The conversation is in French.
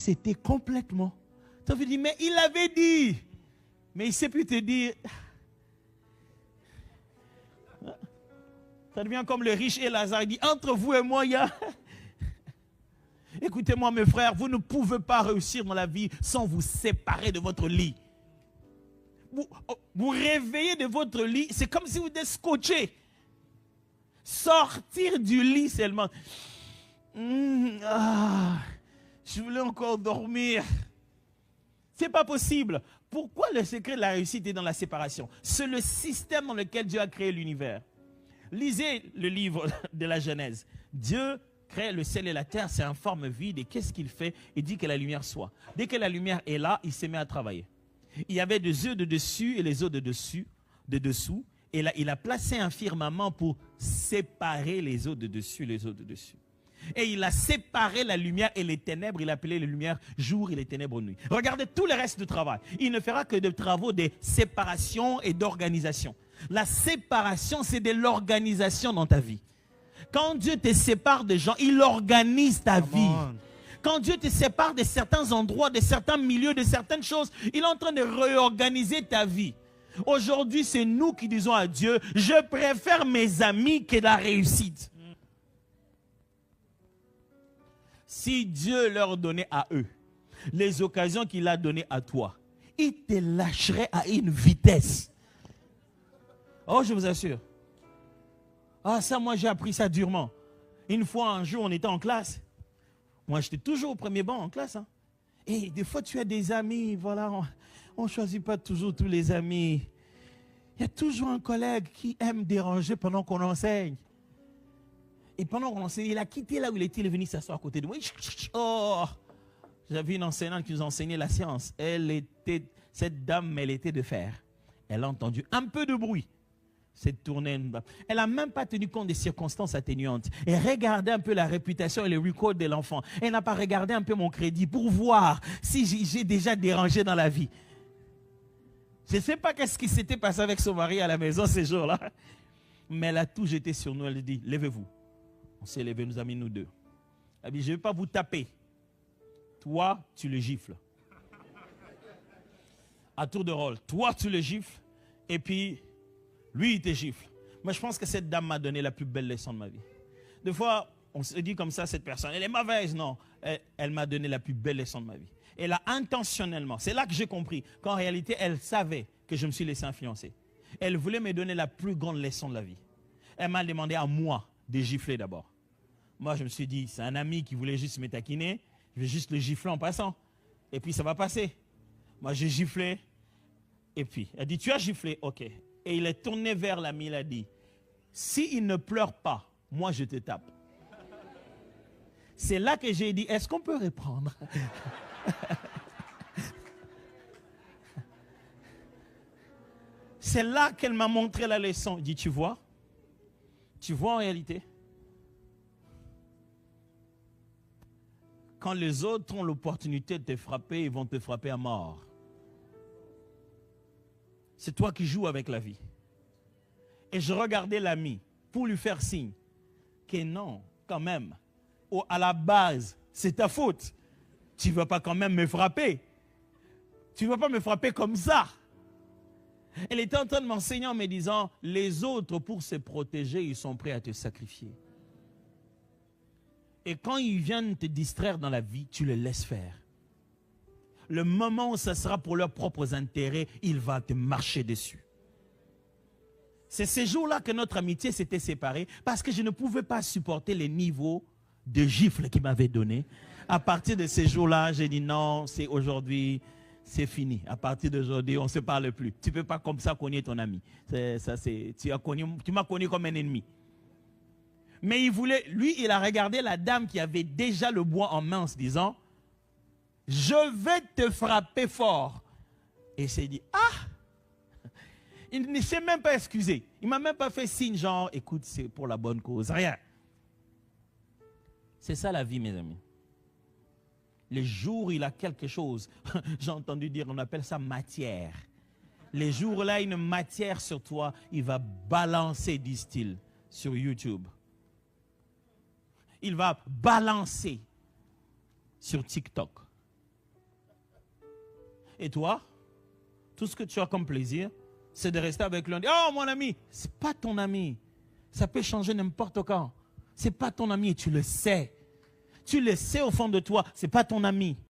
C'était complètement. Tu veux dire, mais il avait dit. Mais il ne sait plus te dire. Ça devient comme le riche et Lazare. Il dit, entre vous et moi, il y a... Écoutez-moi, mes frères, vous ne pouvez pas réussir dans la vie sans vous séparer de votre lit. Vous réveillez de votre lit, c'est comme si vous étiez scotché. Sortir du lit seulement. Je voulais encore dormir. C'est pas possible. Pourquoi le secret de la réussite est dans la séparation? C'est le système dans lequel Dieu a créé l'univers. Lisez le livre de la Genèse. Dieu crée le ciel et la terre, c'est en forme vide. Et qu'est-ce qu'il fait? Il dit que la lumière soit. Dès que la lumière est là, il se met à travailler. Il y avait des œufs de dessus et les œufs de dessous. Et là, il a placé un firmament pour séparer les œufs de dessus et les œufs de dessus. Et il a séparé la lumière et les ténèbres. Il a appelé les lumières jour et les ténèbres nuit. Regardez tout le reste du travail. Il ne fera que des travaux de séparation et d'organisation. La séparation, c'est de l'organisation dans ta vie. Quand Dieu te sépare de gens, il organise ta vie. Quand Dieu te sépare de certains endroits, de certains milieux, de certaines choses, il est en train de réorganiser ta vie. Aujourd'hui, c'est nous qui disons à Dieu, je préfère mes amis que la réussite. Si Dieu leur donnait à eux les occasions qu'il a données à toi, il te lâcherait à une vitesse. Oh, je vous assure. Ah, ça, moi, j'ai appris ça durement. Une fois, un jour, on était en classe. Moi, j'étais toujours au premier banc en classe. Hein. Et des fois, tu as des amis. Voilà, on ne choisit pas toujours tous les amis. Il y a toujours un collègue qui aime déranger pendant qu'on enseigne. Et pendant qu'on enseigne, il a quitté là où il était, il est venu s'asseoir à côté de moi. Oh, j'avais une enseignante qui nous enseignait la science. Cette dame, elle était de fer. Elle a entendu un peu de bruit. Cette tournée, elle n'a même pas tenu compte des circonstances atténuantes. Elle regardait un peu la réputation et le record de l'enfant. Elle n'a pas regardé un peu mon crédit pour voir si j'ai déjà dérangé dans la vie. Je ne sais pas qu'est-ce qui s'était passé avec son mari à la maison ces jours-là. Mais elle a tout jeté sur nous. Elle a dit, levez-vous. On s'est levé, nous a mis nous deux. Elle a dit, je ne vais pas vous taper. Toi, tu le gifles. À tour de rôle. Toi, tu le gifles. Et puis... lui, il te gifle. Mais je pense que cette dame m'a donné la plus belle leçon de ma vie. Des fois, on se dit comme ça, cette personne, elle est mauvaise. Non, elle m'a donné la plus belle leçon de ma vie. Elle a intentionnellement, c'est là que j'ai compris qu'en réalité, elle savait que je me suis laissé influencer. Elle voulait me donner la plus grande leçon de la vie. Elle m'a demandé à moi de gifler d'abord. Moi, je me suis dit, c'est un ami qui voulait juste me taquiner. Je vais juste le gifler en passant. Et puis, ça va passer. Moi, j'ai giflé. Et puis, elle dit, tu as giflé, ok. Et il est tourné vers l'ami, il a dit, s'il ne pleure pas, moi je te tape. C'est là que j'ai dit, est-ce qu'on peut reprendre? C'est là qu'elle m'a montré la leçon. Il dit, tu vois en réalité, quand les autres ont l'opportunité de te frapper, ils vont te frapper à mort. C'est toi qui joues avec la vie. Et je regardais l'ami pour lui faire signe que non, quand même, à la base, c'est ta faute. Tu ne vas pas quand même me frapper. Tu ne vas pas me frapper comme ça. Elle était en train de m'enseigner en me disant, les autres, pour se protéger, ils sont prêts à te sacrifier. Et quand ils viennent te distraire dans la vie, tu les laisses faire. Le moment où ça sera pour leurs propres intérêts, il va te marcher dessus. C'est ces jours-là que notre amitié s'était séparée parce que je ne pouvais pas supporter les niveaux de gifles qu'il m'avait donné. À partir de ces jours-là, j'ai dit non, c'est aujourd'hui, c'est fini. À partir d'aujourd'hui, on ne se parle plus. Tu ne peux pas comme ça cogner ton ami. Tu m'as cogné comme un ennemi. Mais il a regardé la dame qui avait déjà le bois en main en se disant, je vais te frapper fort. Et il s'est dit, ah! Il ne s'est même pas excusé. Il ne m'a même pas fait signe genre, écoute, c'est pour la bonne cause. Rien. C'est ça la vie, mes amis. Les jours où il a quelque chose, j'ai entendu dire, on appelle ça matière. Les jours où il a une matière sur toi, il va balancer, disent-ils, sur YouTube. Il va balancer sur TikTok. Et toi, tout ce que tu as comme plaisir, c'est de rester avec l'un. Oh mon ami, c'est pas ton ami. Ça peut changer n'importe quand. C'est pas ton ami et tu le sais. Tu le sais au fond de toi, c'est pas ton ami.